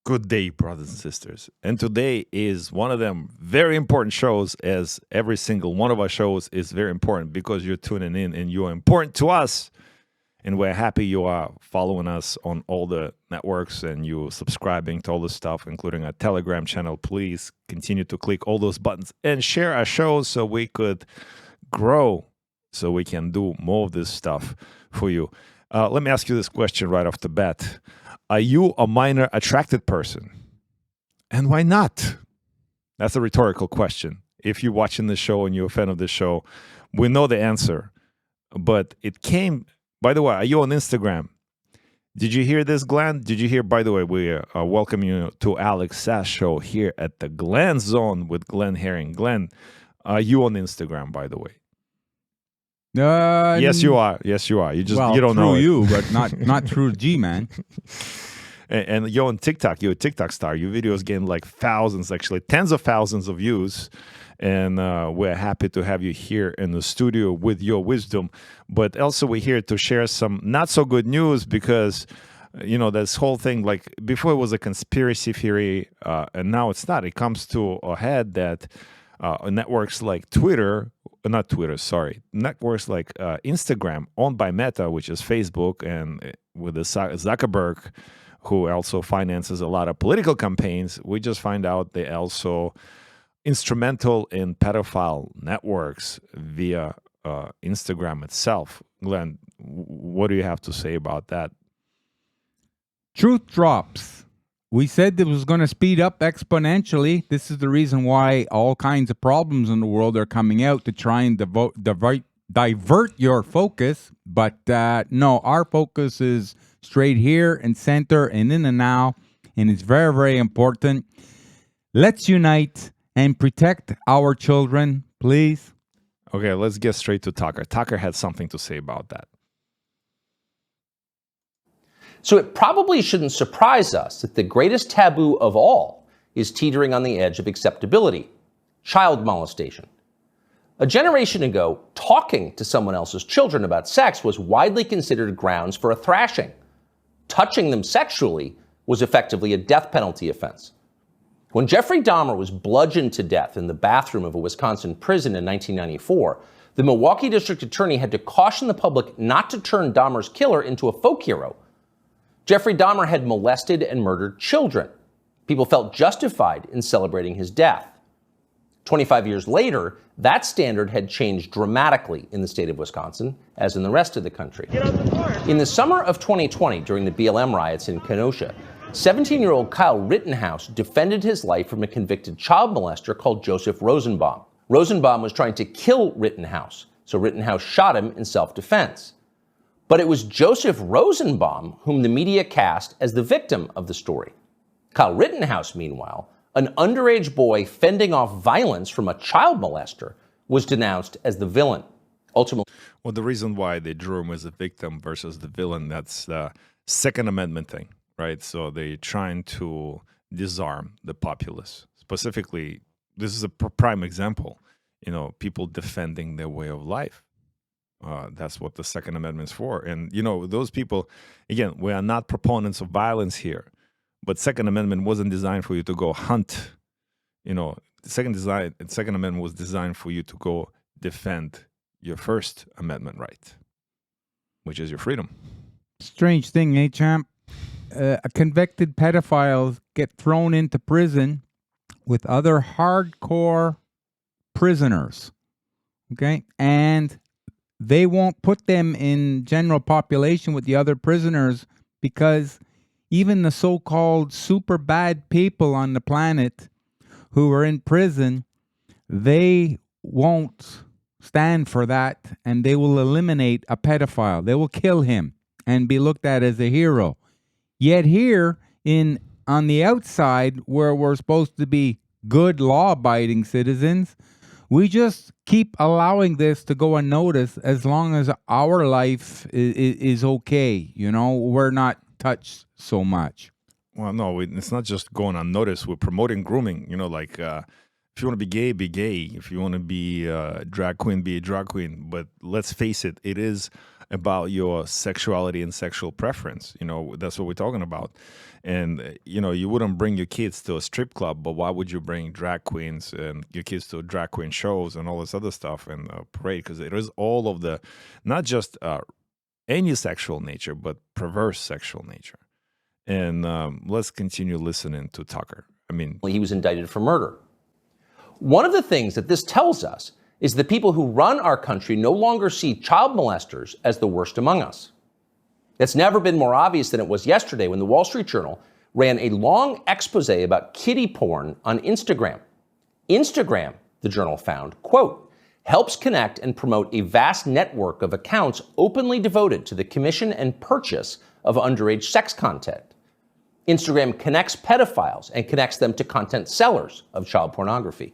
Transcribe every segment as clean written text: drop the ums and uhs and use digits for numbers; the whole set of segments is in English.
Good day, brothers and sisters. And today is one of them very important shows, as every single one of our shows is very important because you're tuning in and you are important to us. And we're happy you are following us on all the networks and you subscribing to all the stuff, including our Telegram channel. Please continue to click all those buttons and share our shows so we could grow, so we can do more of this stuff for you. Let me ask you this question right off the bat. Are you a minor attracted person? And why not? That's a rhetorical question. If you're watching the show and you're a fan of the show, we know the answer. But it came, by the way, are you on Instagram? Did you hear this, Glenn? Did you hear, by the way, we welcome you to Alex Sass show here at the Glenn Zone with Glenn Herring. Glenn, are you on Instagram, by the way? Yes, you are. Yes, you are. You just you don't know you, but not through G-Man. And you're on TikTok. You're a TikTok star. Your videos gain like thousands, actually tens of thousands of views. And we're happy to have you here in the studio with your wisdom. But also we're here to share some not so good news because, you know, this whole thing, like before it was a conspiracy theory and now it's not. It comes to a head that networks like networks like Instagram, owned by Meta, which is Facebook, and with the Zuckerberg, who also finances a lot of political campaigns, we just find out they also instrumental in pedophile networks via Instagram itself. Glenn, what do you have to say about that? Truth drops. We said it was going to speed up exponentially. This is the reason why all kinds of problems in the world are coming out to try and divert your focus. But no, our focus is straight here and center and in the now. And it's very, very important. Let's unite and protect our children, please. Okay, let's get straight to Tucker. Tucker had something to say about that. So it probably shouldn't surprise us that the greatest taboo of all is teetering on the edge of acceptability: child molestation. A generation ago, talking to someone else's children about sex was widely considered grounds for a thrashing. Touching them sexually was effectively a death penalty offense. When Jeffrey Dahmer was bludgeoned to death in the bathroom of a Wisconsin prison in 1994, the Milwaukee district attorney had to caution the public not to turn Dahmer's killer into a folk hero. Jeffrey Dahmer had molested and murdered children. People felt justified in celebrating his death. 25 years later, that standard had changed dramatically in the state of Wisconsin, as in the rest of the country. In the summer of 2020, during the BLM riots in Kenosha, 17-year-old Kyle Rittenhouse defended his life from a convicted child molester called Joseph Rosenbaum. Rosenbaum was trying to kill Rittenhouse, so Rittenhouse shot him in self-defense. But it was Joseph Rosenbaum whom the media cast as the victim of the story. Kyle Rittenhouse, meanwhile, an underage boy fending off violence from a child molester, was denounced as the villain. Ultimately, well, the reason why they drew him as a victim versus the villain, that's the Second Amendment thing, right? So they're trying to disarm the populace. Specifically, this is a prime example, you know, people defending their way of life. That's what the Second Amendment is for. And, you know, those people, again, we are not proponents of violence here, but Second Amendment wasn't designed for you to go hunt. You know, the Second Amendment was designed for you to go defend your First Amendment right, which is your freedom. Strange thing, eh, champ? A convicted pedophile get thrown into prison with other hardcore prisoners, okay? And they won't put them in general population with the other prisoners because even the so-called super bad people on the planet who are in prison, they won't stand for that, and they will eliminate a pedophile. They will kill him and be looked at as a hero. Yet here on the outside, where we're supposed to be good law-abiding citizens, We just keep allowing this to go unnoticed as long as our life is okay. You know, we're not touched so much. Well, no, it's not just going unnoticed. We're promoting grooming. You know, like if you want to be gay, be gay. If you want to be a drag queen, be a drag queen. But let's face it, it is about your sexuality and sexual preference. You know, that's what we're talking about. And, you know, you wouldn't bring your kids to a strip club, but why would you bring drag queens and your kids to drag queen shows and all this other stuff and parade? Because it is all of the, not just any sexual nature, but perverse sexual nature. And let's continue listening to Tucker. I mean, he was indicted for murder. One of the things that this tells us is the people who run our country no longer see child molesters as the worst among us. It's never been more obvious than it was yesterday when the Wall Street Journal ran a long expose about kiddie porn on Instagram. Instagram, the journal found, quote, helps connect and promote a vast network of accounts openly devoted to the commission and purchase of underage sex content. Instagram connects pedophiles and connects them to content sellers of child pornography.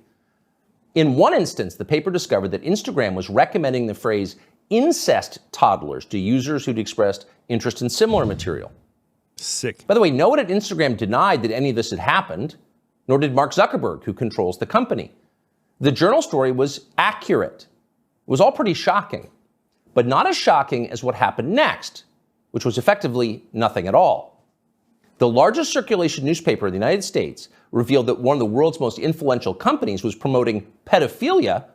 In one instance, the paper discovered that Instagram was recommending the phrase incest toddlers to users who'd expressed interest in similar material. Sick. By the way, no one at Instagram denied that any of this had happened, nor did Mark Zuckerberg, who controls the company. The journal story was accurate. It was all pretty shocking, but not as shocking as what happened next, which was effectively nothing at all. The largest circulation newspaper in the United States revealed that one of the world's most influential companies was promoting pedophilia,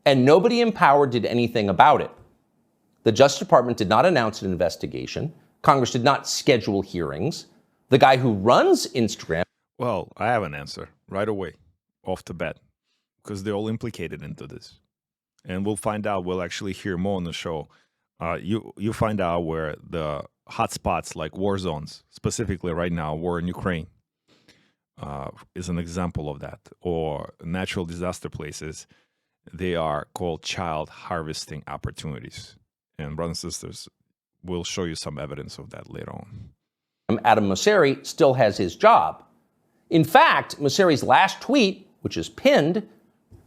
and nobody in power did anything about it. The Justice Department did not announce an investigation. Congress did not schedule hearings. The guy who runs Instagram... Well, I have an answer right away, off the bat, because they're all implicated into this. And we'll find out. We'll actually hear more on the show. You find out where the hotspots like war zones, specifically right now, war in Ukraine, is an example of that. Or natural disaster places, they are called child harvesting opportunities. And brothers and sisters, we'll show you some evidence of that later on. Adam Mosseri still has his job. In fact, Mosseri's last tweet, which is pinned,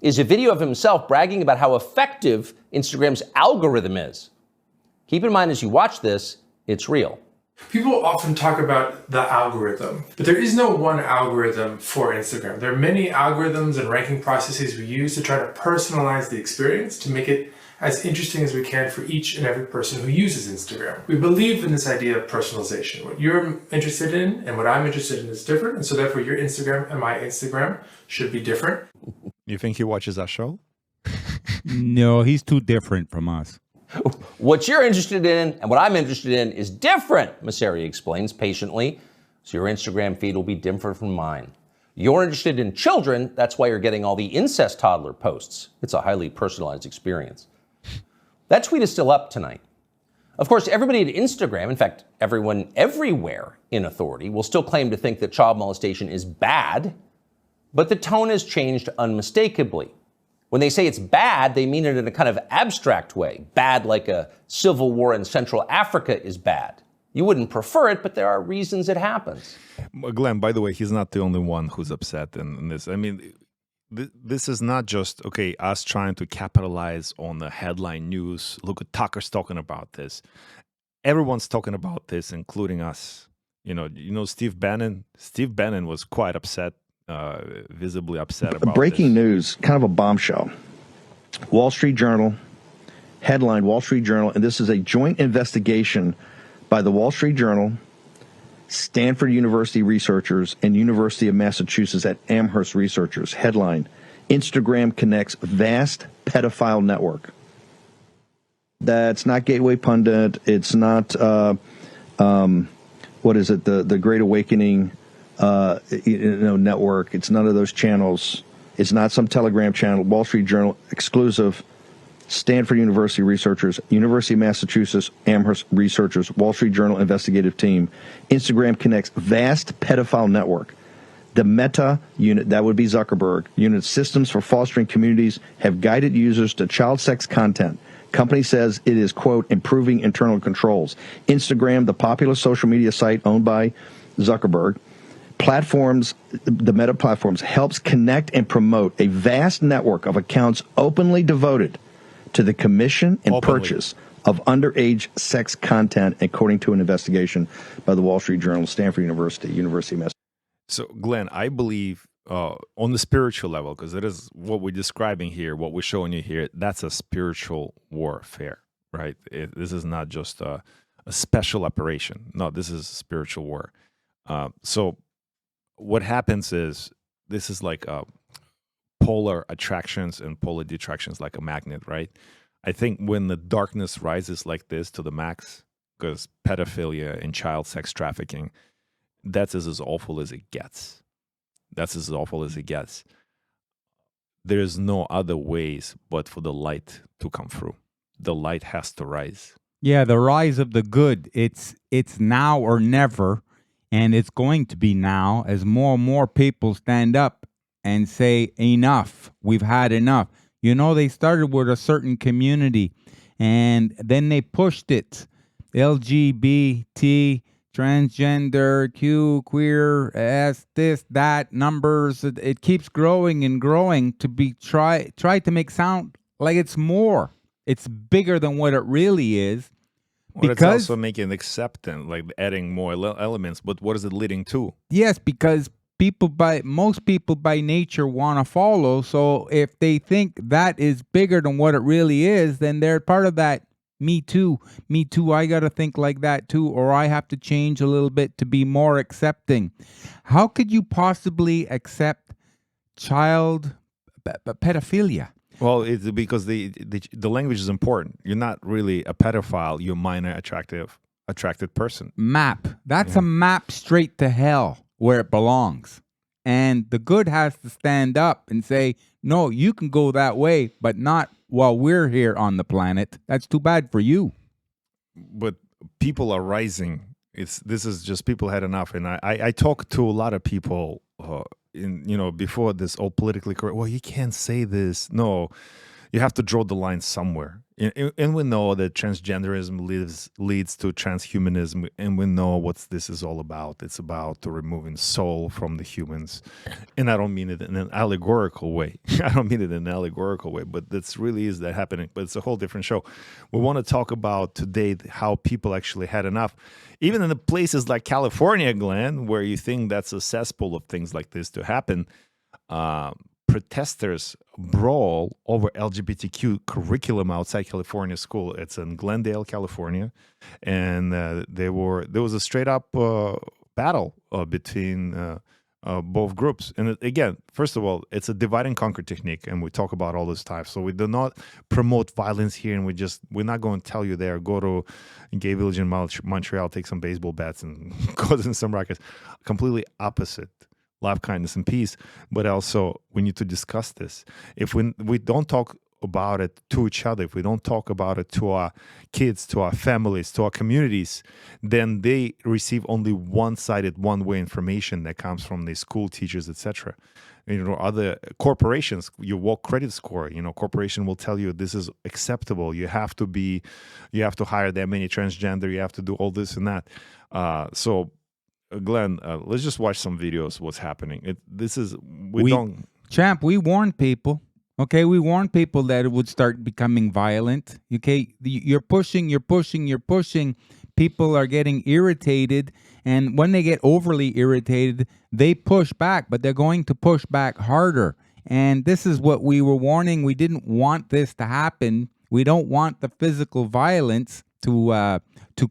is a video of himself bragging about how effective Instagram's algorithm is. Keep in mind as you watch this, it's real. People often talk about the algorithm, but there is no one algorithm for Instagram. There are many algorithms and ranking processes we use to try to personalize the experience to make it as interesting as we can for each and every person who uses Instagram. We believe in this idea of personalization. What you're interested in and what I'm interested in is different, and so therefore your Instagram and my Instagram should be different. You think he watches our show? No, he's too different from us. What you're interested in and what I'm interested in is different, Mosseri explains patiently. So your Instagram feed will be different from mine. You're interested in children, that's why you're getting all the incest toddler posts. It's a highly personalized experience. That tweet is still up tonight. Of course, everybody at Instagram, in fact, everyone everywhere in authority, will still claim to think that child molestation is bad, but the tone has changed unmistakably. When they say it's bad, they mean it in a kind of abstract way. Bad like a civil war in Central Africa is bad. You wouldn't prefer it, but there are reasons it happens. Glenn, by the way, he's not the only one who's upset in this. I mean, this is not just, okay, us trying to capitalize on the headline news. Look at Tucker's talking about this. Everyone's talking about this, including us. You know, Steve Bannon. Steve Bannon was quite upset, visibly upset about breaking this. News, kind of a bombshell. Wall Street Journal, headline Wall Street Journal, and this is a joint investigation by the Wall Street Journal, Stanford University researchers, and University of Massachusetts at Amherst researchers. Headline, Instagram connects vast pedophile network. That's not Gateway Pundit. It's not, what is it, the Great Awakening network. It's none of those channels. It's not some Telegram channel. Wall Street Journal, exclusive. Stanford University researchers, University of Massachusetts, Amherst researchers, Wall Street Journal investigative team. Instagram connects vast pedophile network. The Meta unit, that would be Zuckerberg, unit systems for fostering communities have guided users to child sex content. Company says it is, quote, improving internal controls. Instagram, the popular social media site owned by Zuckerberg, The Meta platforms helps connect and promote a vast network of accounts openly devoted to the commission and purchase of underage sex content, according to an investigation by the Wall Street Journal, Stanford University, University of Massachusetts. So, Glenn, I believe on the spiritual level, because it is what we're describing here, what we're showing you here, that's a spiritual warfare, right? This is not just a special operation. No, this is spiritual war. So what happens is this is like polar attractions and polar detractions, like a magnet, right? I think when the darkness rises like this to the max, because pedophilia and child sex trafficking, that's as awful as it gets. That's as awful as it gets. There's no other ways but for the light to come through. The light has to rise. Yeah, the rise of the good. It's now or never, and it's going to be now as more and more people stand up and say, enough, we've had enough. You know, they started with a certain community, and then they pushed it. LGBT, transgender, Q, queer, S, this, that, numbers. It keeps growing and growing to be try to make sound like it's more. It's bigger than what it really is. Well, it's also making acceptance, like adding more elements. But what is it leading to? Yes, because most people by nature want to follow. So if they think that is bigger than what it really is, then they're part of that. Me too. I got to think like that too, or I have to change a little bit to be more accepting. How could you possibly accept child pedophilia? Well, it's because the language is important. You're not really a pedophile. You're a minor attracted person. Map. That's a map straight to hell where it belongs. And the good has to stand up and say, no, you can go that way, but not while we're here on the planet. That's too bad for you. But people are rising. This is just people had enough. And I talk to a lot of people before this all politically correct. Well, you can't say this. No, you have to draw the line somewhere. And we know that transgenderism leads to transhumanism, and we know what this is all about. It's about removing soul from the humans. And I don't mean it in an allegorical way. But that's really is that happening. But it's a whole different show. We want to talk about today how people actually had enough. Even in the places like California, Glenn, where you think that's a cesspool of things like this to happen, protesters brawl over LGBTQ curriculum outside California school. It's in Glendale, California, and there was a straight up battle between both groups. And again, first of all, it's a divide and conquer technique, and we talk about all this time. So we do not promote violence here, and we're not going to tell you there, go to Gay Village in Montreal, take some baseball bats and cause in some rackets. Completely opposite. Love, kindness, and peace. But also, we need to discuss this. If we don't talk about it to each other, if we don't talk about it to our kids, to our families, to our communities, then they receive only one-sided, one-way information that comes from the school teachers, etc. Other corporations, your work credit score, corporation will tell you this is acceptable. You have to hire that many transgender. You have to do all this and that. Glenn, let's just watch some videos. What's happening? Champ, we warned people. Okay, we warned people that it would start becoming violent. Okay, you're pushing. People are getting irritated, and when they get overly irritated, they push back. But they're going to push back harder. And this is what we were warning. We didn't want this to happen. We don't want the physical violence to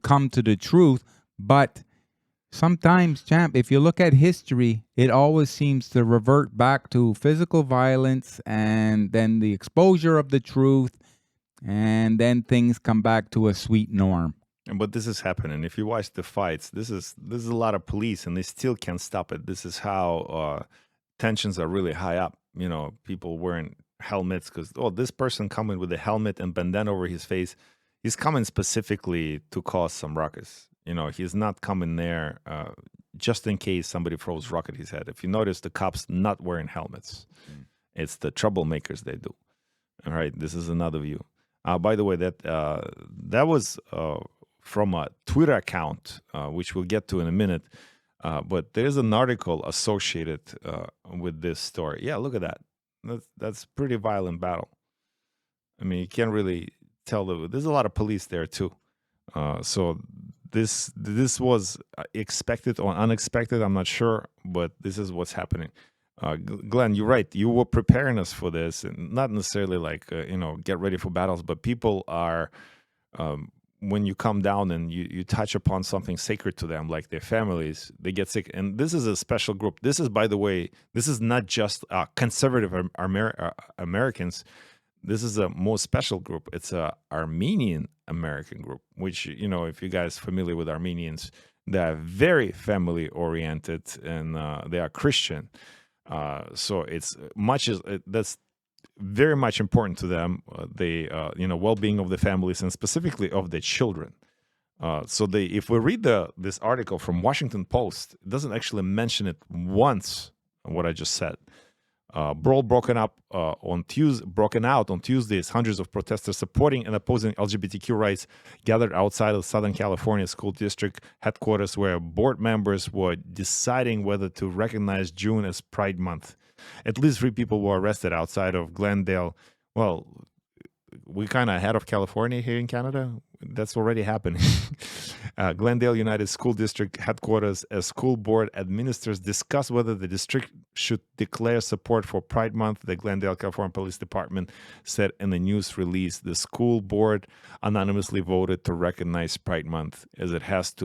come to the truth, but sometimes, champ, if you look at history, it always seems to revert back to physical violence and then the exposure of the truth, and then things come back to a sweet norm. But this is happening. If you watch the fights, this is a lot of police, and they still can't stop it. This is how tensions are really high up. People wearing helmets because, this person coming with a helmet and bandana over his face, he's coming specifically to cause some ruckus. He's not coming there just in case somebody throws rock at his head. If you notice, the cops not wearing helmets. It's the troublemakers they do. All right, this is another view. By the way, that was from a Twitter account, which we'll get to in a minute. But there's an article associated with this story. Yeah, look at that. That's pretty violent battle. I mean, you can't really tell. There's a lot of police there too. So this was expected or unexpected. I'm not sure, but this is what's happening. Glenn, you're right. You were preparing us for this, and not necessarily like get ready for battles, but people are. When you come down and you touch upon something sacred to them, like their families, they get sick. And this is a special group. This is, by the way, this is not just conservative Americans. This is a more special group. It's a Armenian American group, which, if you guys are familiar with Armenians, they are very family oriented and they are Christian. So it's that's very much important to them, the well-being of the families and specifically of the children. So if we read this article from Washington Post, it doesn't actually mention it once, what I just said. Brawl broken out on Tuesdays. Hundreds of protesters supporting and opposing LGBTQ rights gathered outside of Southern California School District headquarters, where board members were deciding whether to recognize June as Pride Month. At least 3 people were arrested outside of Glendale. Well, we're kind of ahead of California here in Canada. That's already happening. Glendale United School District headquarters, as school board administrators discuss whether the district should declare support for Pride Month. The Glendale, California Police Department said in a news release, the school board anonymously voted to recognize Pride Month, as it has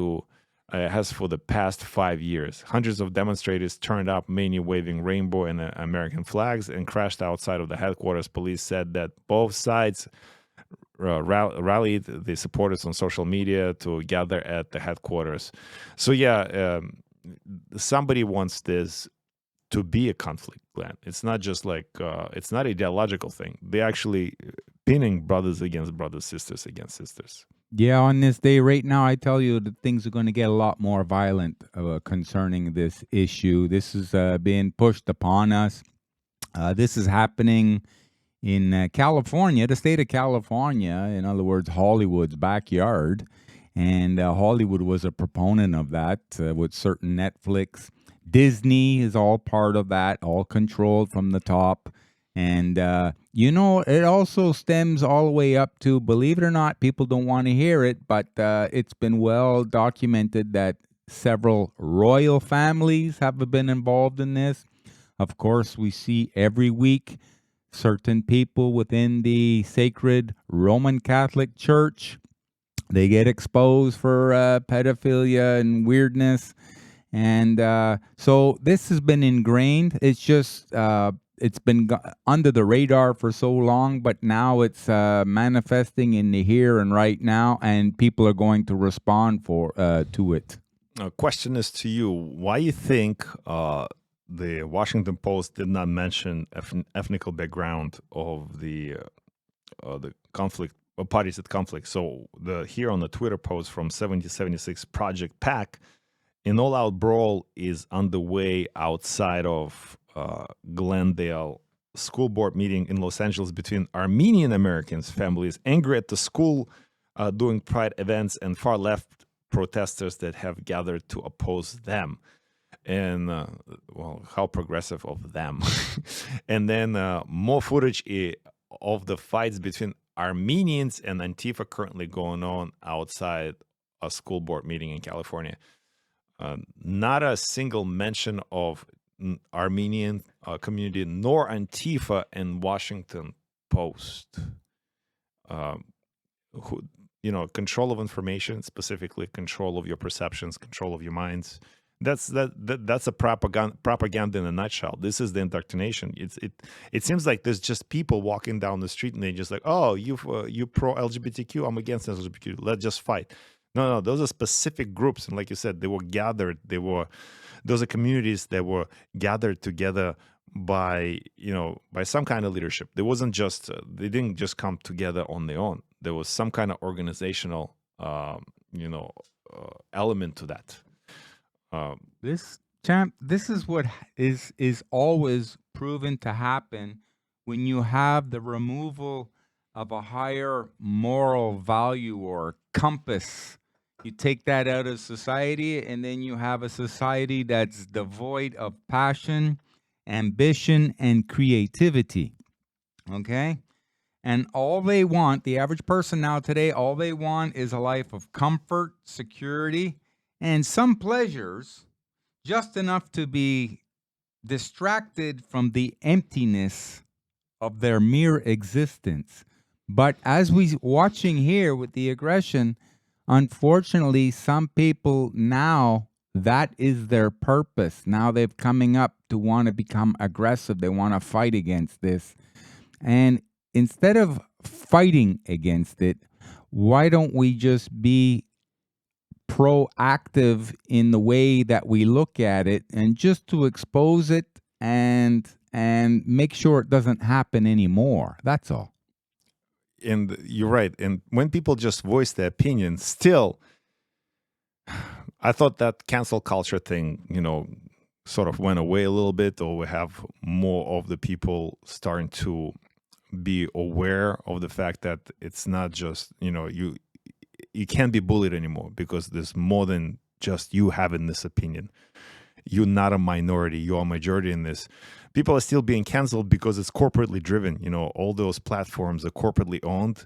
for the past 5 years. Hundreds of demonstrators turned up, many waving rainbow and American flags, and crashed outside of the headquarters. Police said that both sides rallied the supporters on social media to gather at the headquarters. So somebody wants this to be a conflict, Glenn. It's not just like it's not an ideological thing. They're actually pinning brothers against brothers, sisters against sisters. Yeah, on this day right now, I tell you that things are going to get a lot more violent concerning this issue. This is being pushed upon us. This is happening in California, the state of California, in other words, Hollywood's backyard. And Hollywood was a proponent of that with certain Netflix. Disney is all part of that, all controlled from the top. And, it also stems all the way up to, believe it or not, people don't want to hear it, but it's been well documented that several royal families have been involved in this. Of course, we see every week certain people within the sacred Roman Catholic Church, they get exposed for pedophilia and weirdness. And so this has been ingrained. It's just... it's been under the radar for so long, but now it's manifesting in the here and right now, and people are going to respond to it. Question is to you: why you think the Washington Post did not mention ethnical background of the conflict or parties at conflict? So here on the Twitter post from 7076 Project PAC, an all-out brawl is underway outside of Glendale school board meeting in Los Angeles between Armenian Americans families angry at the school doing pride events and far left protesters that have gathered to oppose them. And how progressive of them. And then more footage of the fights between Armenians and Antifa currently going on outside a school board meeting in California. Not a single mention of Armenian community nor Antifa in Washington Post. Control of information, specifically control of your perceptions, control of your minds. That's a propaganda in a nutshell. This is the indoctrination. It seems like there's just people walking down the street and they're just like, oh, you pro LGBTQ, I'm against LGBTQ. Let's just fight. No, those are specific groups, and like you said, they were gathered. Those are communities that were gathered together by some kind of leadership. They didn't just come together on their own. There was some kind of organizational element to that. This is what is always proven to happen when you have the removal of a higher moral value or compass You take that out of society, and then you have a society that's devoid of passion, ambition, and creativity. Okay? And all they want, the average person now today, all they want is a life of comfort, security, and some pleasures, just enough to be distracted from the emptiness of their mere existence. But as we watching here with the aggression, unfortunately, some people now, that is their purpose. Now they've coming up to want to become aggressive. They want to fight against this. And instead of fighting against it, why don't we just be proactive in the way that we look at it, and just to expose it and make sure it doesn't happen anymore? That's all. And you're right. And when people just voice their opinion, still, I thought that cancel culture thing, sort of went away a little bit, or we have more of the people starting to be aware of the fact that it's not just, you can't be bullied anymore, because there's more than just you having this opinion. You're not a minority, you're a majority in this. People are still being canceled because it's corporately driven. All those platforms are corporately owned.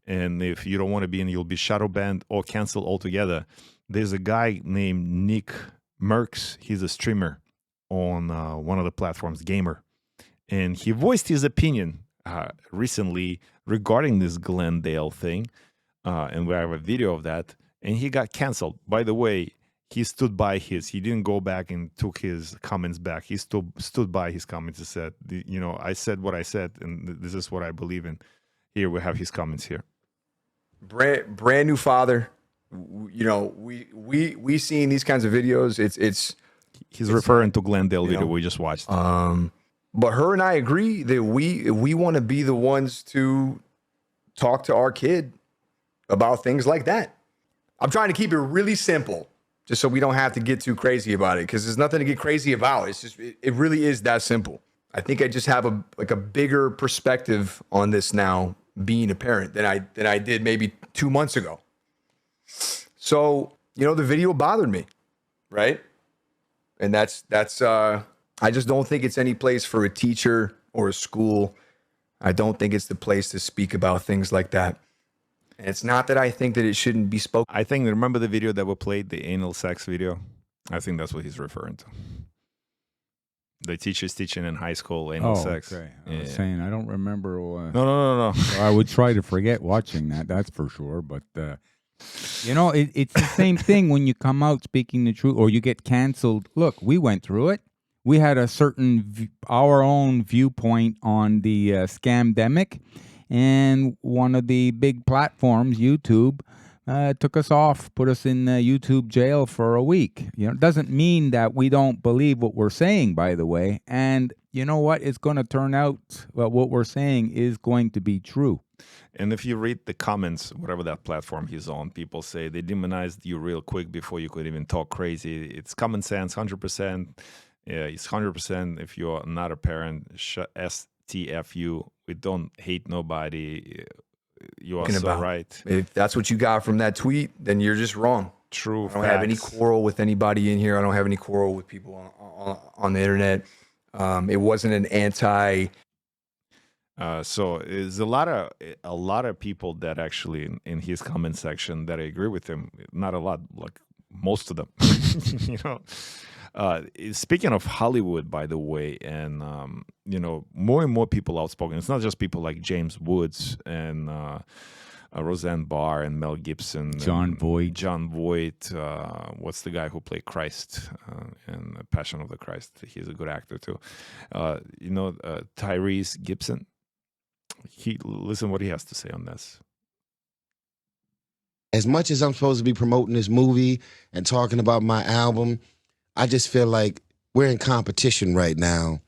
And if you don't want to be in, you'll be shadow banned or canceled altogether. There's a guy named Nickmerks. He's a streamer on one of the platforms, Gamer. And he voiced his opinion recently regarding this Glendale thing. And we have a video of that. And he got canceled. By the way, he stood by he didn't go back and took his comments back. He stood by his comments and said, I said what I said, and this is what I believe in. Here we have his comments here. Brand new father. We seen these kinds of videos. He's referring to Glendale video we just watched. But her and I agree that we want to be the ones to talk to our kid about things like that. I'm trying to keep it really simple, just so we don't have to get too crazy about it, because there's nothing to get crazy about. It's just, it really is that simple. I think I just have a bigger perspective on this now, being a parent, than I did maybe 2 months ago. So, the video bothered me, right? And that's I just don't think it's any place for a teacher or a school. I don't think it's the place to speak about things like that. And it's not that I think that it shouldn't be spoken. I think, remember the video that we played, the anal sex video? I think that's what he's referring to. The teacher's teaching in high school anal sex. Okay. I was saying, I don't remember. No. I would try to forget watching that, that's for sure. But, it's the same thing when you come out speaking the truth or you get canceled. Look, we went through it. We had a certain, our own viewpoint on the scamdemic. And one of the big platforms, YouTube, took us off, put us in YouTube jail for a week. It doesn't mean that we don't believe what we're saying, by the way. And you know what? It's going to turn out what we're saying is going to be true. And if you read the comments, whatever that platform he's on, people say they demonized you real quick before you could even talk crazy. It's common sense, 100%. Yeah, it's 100%. If you're not a parent, STFU. We don't hate nobody. You are so right. If that's what you got from that tweet, then you're just wrong. True. I don't have any quarrel with anybody in here. I don't have any quarrel with people on the internet. It wasn't an anti. So there's a lot of people that actually in his comment section that I agree with him. Not a lot, like most of them. Speaking of Hollywood, by the way, and more and more people outspoken. It's not just people like James Woods and Roseanne Barr and Mel Gibson, John Voight. What's the guy who played Christ in Passion of the Christ? He's a good actor too. Tyrese Gibson. Listen what he has to say on this. As much as I'm supposed to be promoting this movie and talking about my album, I just feel like we're in competition right now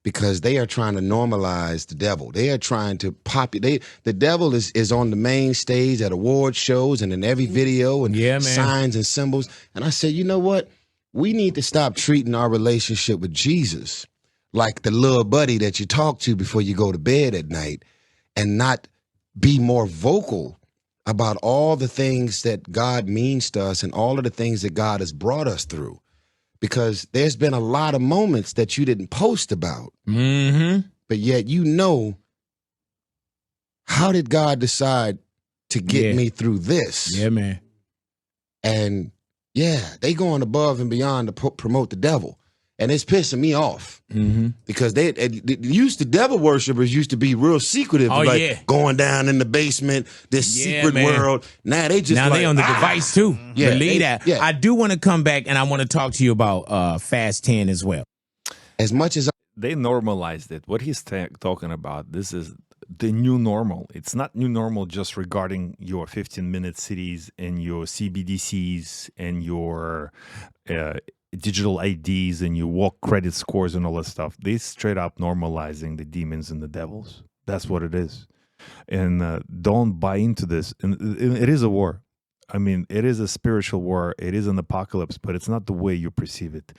because they are trying to normalize the devil. They are trying to the devil is on the main stage at award shows and in every video and signs and symbols. And I said, you know what? We need to stop treating our relationship with Jesus like the little buddy that you talk to before you go to bed at night and not be more vocal about all the things that God means to us and all of the things that God has brought us through. Because there's been a lot of moments that you didn't post about, but yet how did God decide to get me through this? Yeah, man. And they going above and beyond to promote the devil. And it's pissing me off because they used to devil worshipers used to be real secretive, going down in the basement, this secret world. Now they just they on the device too. Yeah, Believe that. Yeah. I do want to come back and I want to talk to you about Fast 10 as well. As much as They normalized it. What he's talking about, this is the new normal. It's not new normal just regarding your 15-minute cities and your CBDCs and your digital IDs and your walk credit scores and all that stuff. They straight up normalizing the demons and the devils. That's what it is. And don't buy into this. And it is a war. I mean, it is a spiritual war. It is an apocalypse, but it's not the way you perceive it.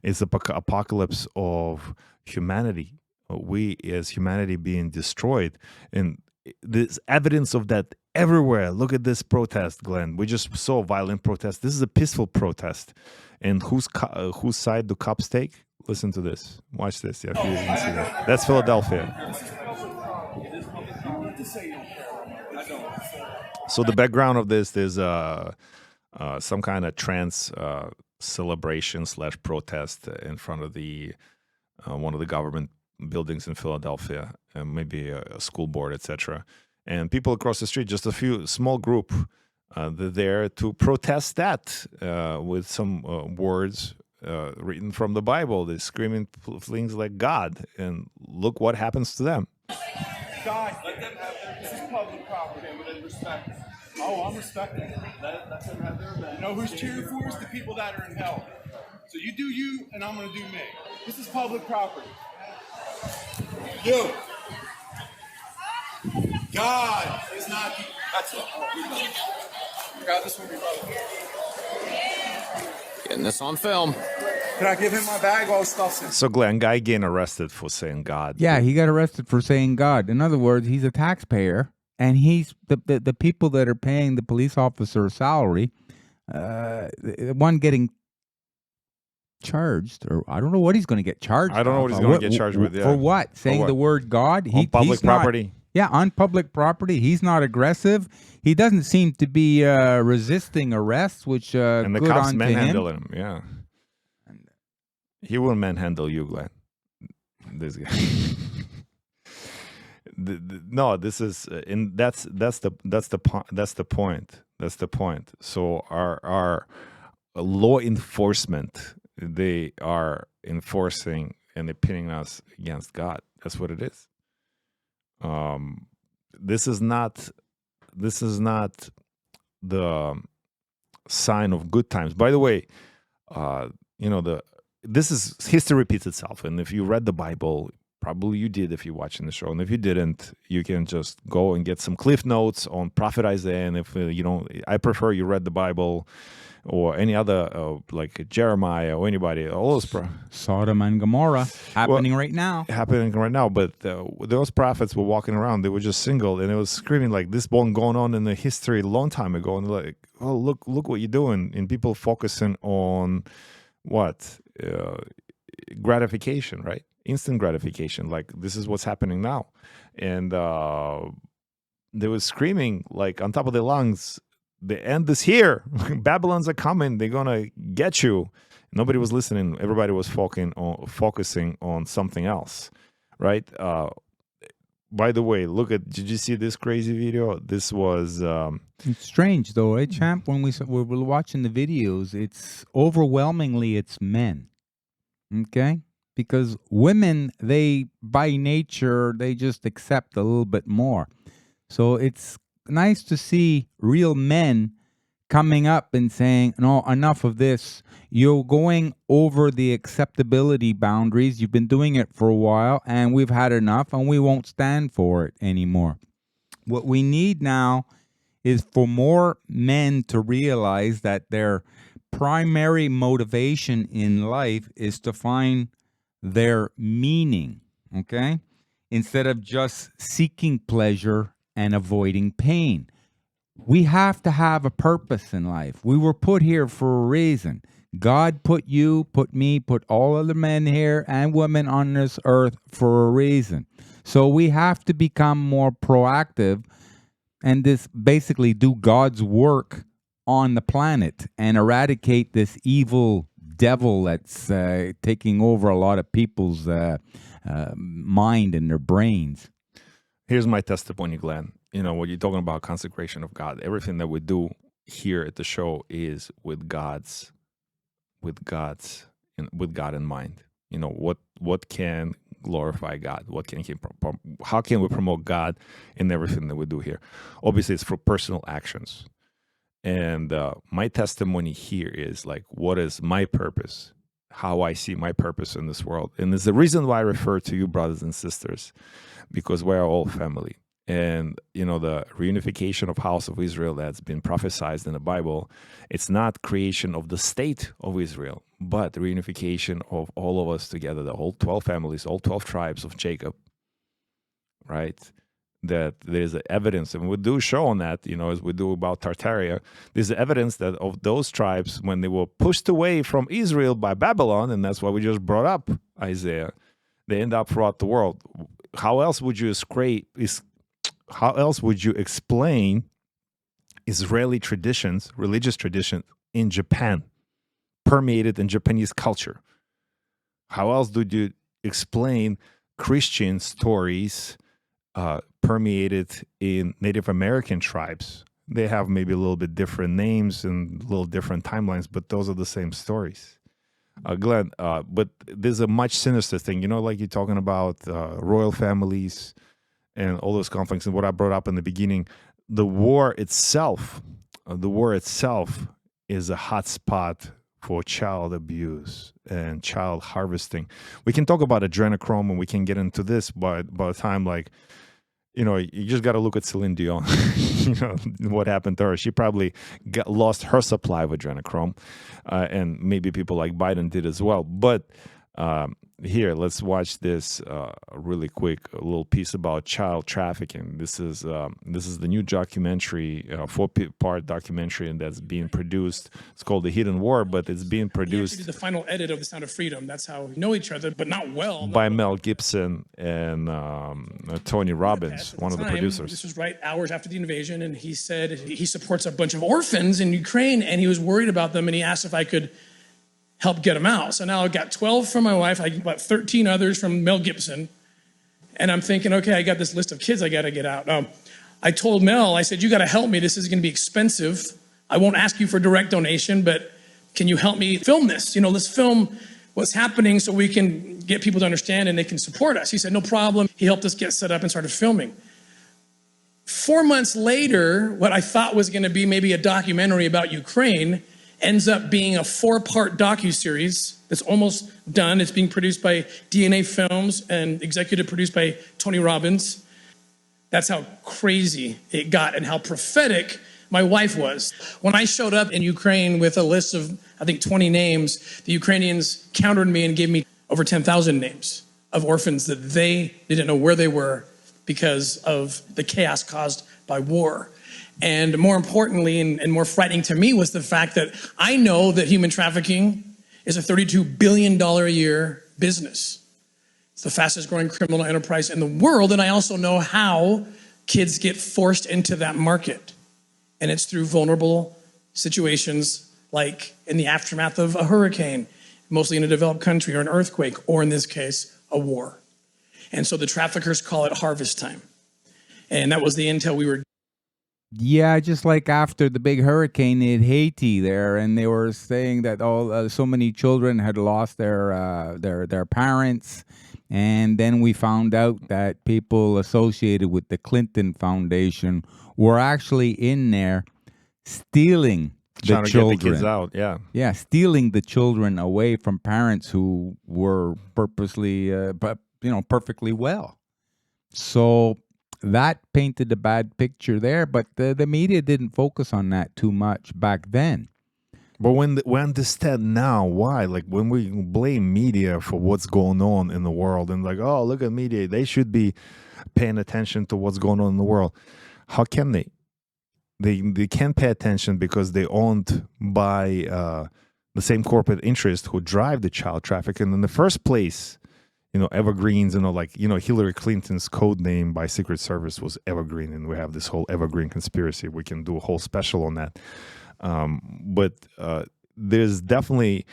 It's an apocalypse of humanity. We as humanity being destroyed. And there's evidence of that everywhere. Look at this protest, Glenn. We just saw a violent protest. This is a peaceful protest. And whose side do cops take? Listen to this. Watch this. Yeah, if you didn't see that. That's Philadelphia. So the background of this is some kind of trans celebration / protest in front of the one of the government buildings in Philadelphia, and maybe a school board, etc. And people across the street, just a small group, they're there to protest that with some words written from the Bible. They're screaming things like God, and look what happens to them. Guys, let them have this is public property. With respect. Oh, I'm respecting it. Let them have their event. You know who's cheering for us? The people that are in hell. So you do you, and I'm going to do me. This is public property. You. God is not. That's it. Grab this one, brother. Getting this on film. Can I give him my bag while stuff's in? So Glenn, guy getting arrested for saying God. Yeah, he got arrested for saying God. In other words, he's a taxpayer, and he's the people that are paying the police officer salary, the one getting charged, or I don't know what he's going to get charged. I don't know what he's going to get charged with. Yeah. For what? Saying the word God? On public property. On public property. He's not aggressive. He doesn't seem to be resisting arrest, which and the good cops on to manhandle him. Yeah. He wouldn't manhandle you, Glenn. This guy. No, this is that's the point. That's the point. So our law enforcement, they are enforcing and they're pinning us against God. That's what it is. This is not the sign of good times. By the way, this is history repeats itself. And if you read the Bible, probably you did if you're watching the show. And if you didn't, you can just go and get some cliff notes on Prophet Isaiah. And if I prefer you read the Bible or any other like Jeremiah or anybody, all those Sodom and Gomorrah happening right now. But those prophets were walking around. They were just single, and it was screaming like this one going on in the history a long time ago. And like, oh, look what you're doing. And people focusing on what? Gratification, right? Instant gratification. Like, this is what's happening now. And they were screaming like on top of their lungs, the end is here. Babylons are coming. They're going to get you. Nobody was listening. Everybody was focusing on something else, right? By the way, did you see this crazy video? This was... it's strange, though, eh, champ? When we're watching the videos, it's overwhelmingly it's men, okay? Because women, by nature, they just accept a little bit more. So it's nice to see real men coming up and saying, no, enough of this. You're going over the acceptability boundaries. You've been doing it for a while, and we've had enough, and we won't stand for it anymore. What we need now is for more men to realize that their primary motivation in life is to find their meaning, okay? Instead of just seeking pleasure and avoiding pain. We have to have a purpose in life. We were put here for a reason. God put you, put me, put all of the men here and women on this earth for a reason. So we have to become more proactive and this basically do God's work on the planet and eradicate this evil devil that's taking over a lot of people's mind and their brains. Here's my testimony, Glenn. You know, when you're talking about consecration of God, everything that we do here at the show is with God in mind. You know, what can glorify God? How can we promote God in everything that we do here? Obviously, it's for personal actions. And my testimony here is like, what is my purpose? How I see my purpose in this world. And it's the reason why I refer to you, brothers and sisters, because we're all family. And, you know, the reunification of House of Israel that's been prophesied in the Bible, it's not creation of the state of Israel, but the reunification of all of us together, the whole 12 families, all 12 tribes of Jacob, right? That there's evidence, and we do a show on that, you know, as we do about Tartaria. There's evidence that of those tribes, when they were pushed away from Israel by Babylon, and that's why we just brought up Isaiah, they end up throughout the world. How else would you explain Israeli traditions, religious traditions in Japan, permeated in Japanese culture? How else do you explain Christian stories permeated in Native American tribes? They have maybe a little bit different names and a little different timelines, but those are the same stories. Glenn, but there's a much sinister thing, you know, like you're talking about royal families and all those conflicts, and what I brought up in the beginning. The war itself is a hot spot for child abuse and child harvesting. We can talk about adrenochrome and we can get into this, but by the time, like, you know, you just got to look at Celine Dion. You know what happened to her. She probably lost her supply of adrenochrome, and maybe people like Biden did as well. But here, let's watch this really quick, a little piece about child trafficking. This is the new documentary, 4-part documentary, and that's being produced. It's called The Hidden War, but it's being produced. He did the final edit of The Sound of Freedom. That's how we know each other, but not well. By Mel Gibson and Tony Robbins, one of the producers. This was right hours after the invasion, and he said he supports a bunch of orphans in Ukraine, and he was worried about them, and he asked if I could help get them out. So now I've got 12 from my wife, I got 13 others from Mel Gibson, and I'm thinking, okay, I got this list of kids I got to get out. I told Mel, I said, you got to help me. This is going to be expensive. I won't ask you for direct donation, but can you help me film this? You know, let's film what's happening so we can get people to understand and they can support us. He said, no problem. He helped us get set up and started filming. 4 months later, what I thought was going to be maybe a documentary about Ukraine ends up being a 4-part docuseries that's almost done. It's being produced by DNA Films and executive produced by Tony Robbins. That's how crazy it got and how prophetic my wife was. When I showed up in Ukraine with a list of, I think, 20 names, the Ukrainians countered me and gave me over 10,000 names of orphans that they didn't know where they were because of the chaos caused by war. And more importantly, and more frightening to me, was the fact that I know that human trafficking is a $32 billion a year business. It's the fastest growing criminal enterprise in the world. And I also know how kids get forced into that market. And it's through vulnerable situations, like in the aftermath of a hurricane, mostly in a developed country, or an earthquake, or in this case, a war. And so the traffickers call it harvest time. And that was the intel we were. Yeah, just like after the big hurricane in Haiti there, and they were saying that so many children had lost their parents, and then we found out that people associated with the Clinton Foundation were actually in there stealing the children. Get the kids out, yeah. Yeah, stealing the children away from parents who were perfectly well. So that painted a bad picture there, but the media didn't focus on that too much back then. But when we understand now why, like when we blame media for what's going on in the world and like, oh, look at media, they should be paying attention to what's going on in the world. How can they? they can't pay attention because they owned by the same corporate interest who drive the child trafficking in the first place. Evergreens, Hillary Clinton's code name by Secret Service was Evergreen, and we have this whole Evergreen conspiracy. We can do a whole special on that. But there's definitely,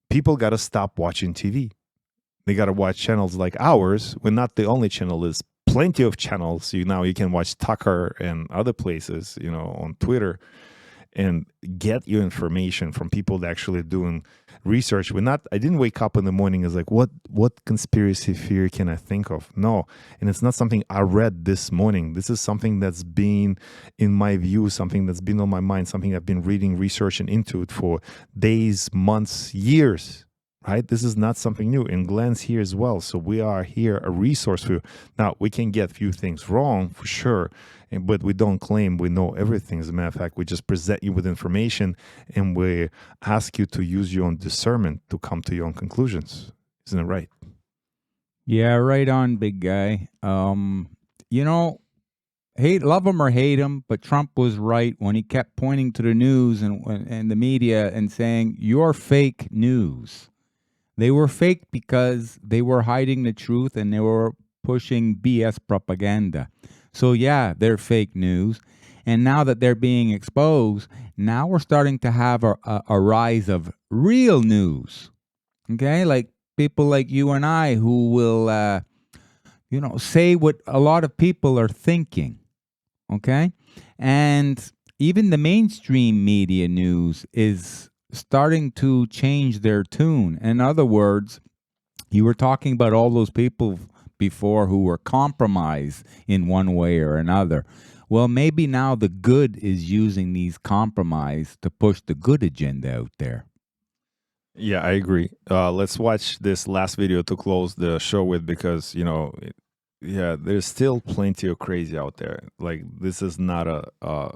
people got to stop watching TV. They got to watch channels like ours. We're not the only channel. There's plenty of channels. Now you can watch Tucker and other places, on Twitter, and get your information from people that actually doing research. I didn't wake up in the morning as like, what conspiracy theory can I think of? No. And it's not something I read this morning. This is something that's been in my view, something that's been on my mind, something I've been reading, researching into it for days, months, years, right? This is not something new. And Glenn's here as well. So we are here a resource for you. Now, we can get a few things wrong for sure, but we don't claim we know everything. As a matter of fact, we just present you with information and we ask you to use your own discernment to come to your own conclusions. Isn't it right? Yeah, right on, big guy. Love him or hate him, but Trump was right when he kept pointing to the news and the media and saying, "You're fake news." They were fake because they were hiding the truth and they were pushing BS propaganda. So yeah, they're fake news. And now that they're being exposed, now we're starting to have a rise of real news. Okay? Like people like you and I who will, say what a lot of people are thinking. Okay? And even the mainstream media news is starting to change their tune. In other words, you were talking about all those people before who were compromised in one way or another. Well, maybe now the good is using these compromise to push the good agenda out there. Yeah, I agree. Let's watch this last video to close the show with, because, there's still plenty of crazy out there. Like, this is not a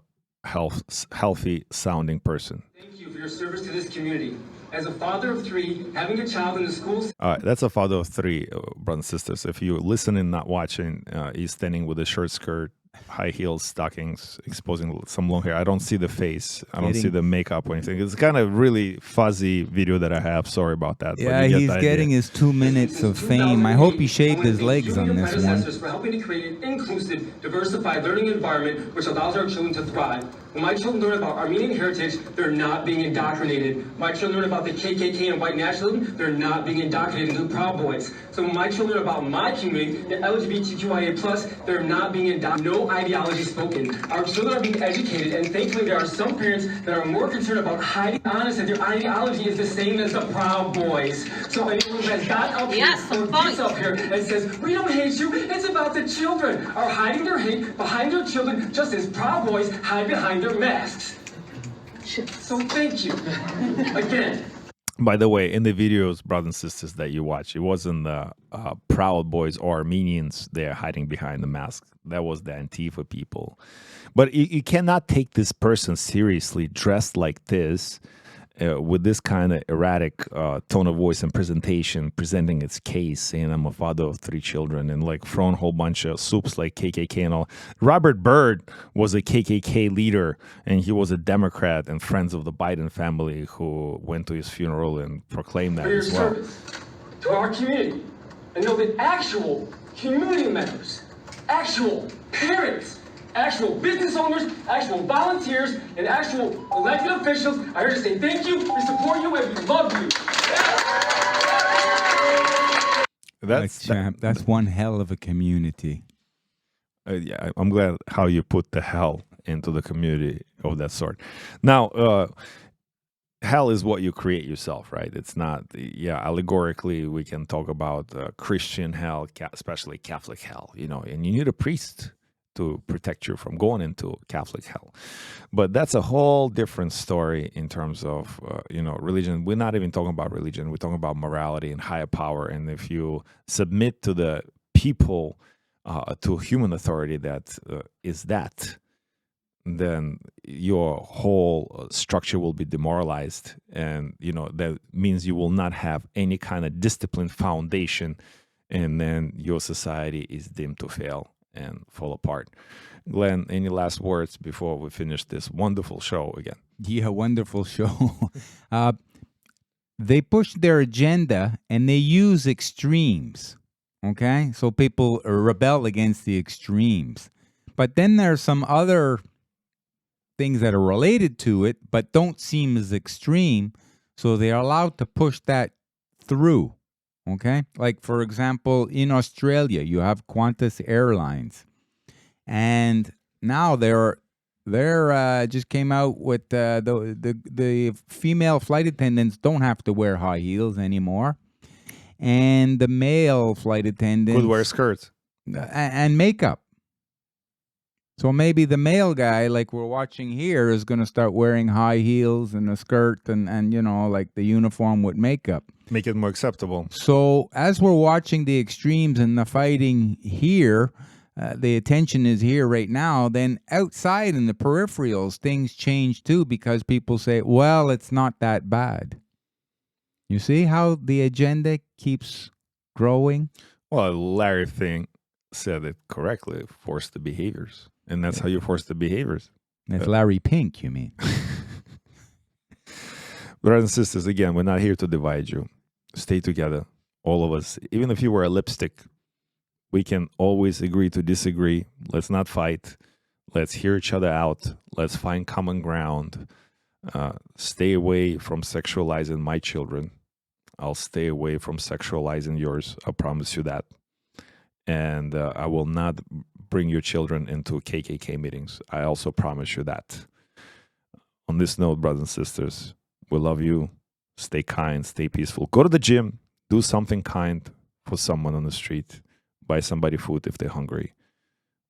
healthy sounding person. Thank you for your service to this community. As a father of 3, having a child in the schools. That's a father of 3, brothers and sisters. If you're listening, not watching, he's standing with a short skirt, high heels, stockings, exposing some long hair. I don't see the face. I don't see the makeup or anything. It's kind of really fuzzy video that I have. Sorry about that. Yeah, he's getting his 2 minutes of fame. I hope he shaved his legs on this one. For helping to create an inclusive, diversified learning environment which allows our children to thrive. When my children learn about Armenian heritage, they're not being indoctrinated. My children learn about the KKK and white nationalism, they're not being indoctrinated into the Proud Boys. So when my children learn about my community, the LGBTQIA+, they're not being indoctrinated. No ideology spoken. Our children are being educated, and thankfully there are some parents that are more concerned about hiding honest that their ideology is the same as the Proud Boys. So anyone who has got up here or gets up here and says, "We don't hate you," it's about the children are hiding their hate behind their children, just as Proud Boys hide behind their masks. So thank you again. By the way, in the videos, brothers and sisters, that you watch, it wasn't the Proud Boys or Armenians there hiding behind the mask. That was the Antifa people. But you cannot take this person seriously dressed like this, with this kind of erratic tone of voice and presentation, presenting its case, saying I'm a father of 3 children, and like throwing a whole bunch of soups like KKK and all. Robert Byrd was a KKK leader, and he was a Democrat and friends of the Biden family who went to his funeral and proclaimed that as well. Service to our community, and know that actual community members, actual parents, actual business owners, actual volunteers, and actual elected officials are here to say thank you, we support you, and we love you. That's one hell of a community. Yeah, I'm glad how you put the hell into the community of that sort. Now, hell is what you create yourself, right? It's not, allegorically, we can talk about Christian hell, especially Catholic hell, and you need a priest to protect you from going into Catholic hell. But that's a whole different story in terms of, religion. We're not even talking about religion. We're talking about morality and higher power. And if you submit to the people, to human authority that is that, then your whole structure will be demoralized. And, that means you will not have any kind of disciplined foundation. And then your society is deemed to fail. and fall apart. Glenn, any last words before we finish this wonderful show again? Yeah, wonderful show. They push their agenda and they use extremes. Okay? So people rebel against the extremes. But then there's some other things that are related to it, but don't seem as extreme. So they are allowed to push that through. Okay? Like, for example, in Australia, you have Qantas Airlines. And now they're just came out with the female flight attendants don't have to wear high heels anymore. And the male flight attendants Could wear skirts. and makeup. So maybe the male guy, like we're watching here, is going to start wearing high heels and a skirt and like the uniform with makeup. Make it more acceptable. So as we're watching the extremes and the fighting here, the attention is here right now, then outside in the peripherals, things change too because people say, well, it's not that bad. You see how the agenda keeps growing? Well, Larry Fink said it correctly, force the behaviors. And that's how you force the behaviors. That's Larry Pink, you mean? Brothers and sisters, again, we're not here to divide you. Stay together, all of us. Even if you wear a lipstick, we can always agree to disagree. Let's not fight. Let's hear each other out. Let's find common ground. Stay away from sexualizing my children. I'll stay away from sexualizing yours. I promise you that. And I will not bring your children into KKK meetings. I also promise you that. On this note, brothers and sisters, we love you. Stay kind, stay peaceful. Go to the gym. Do something kind for someone on the street. Buy somebody food if they're hungry.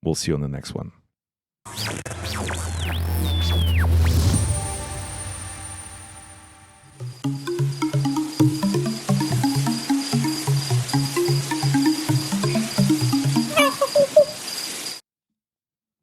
We'll see you on the next one.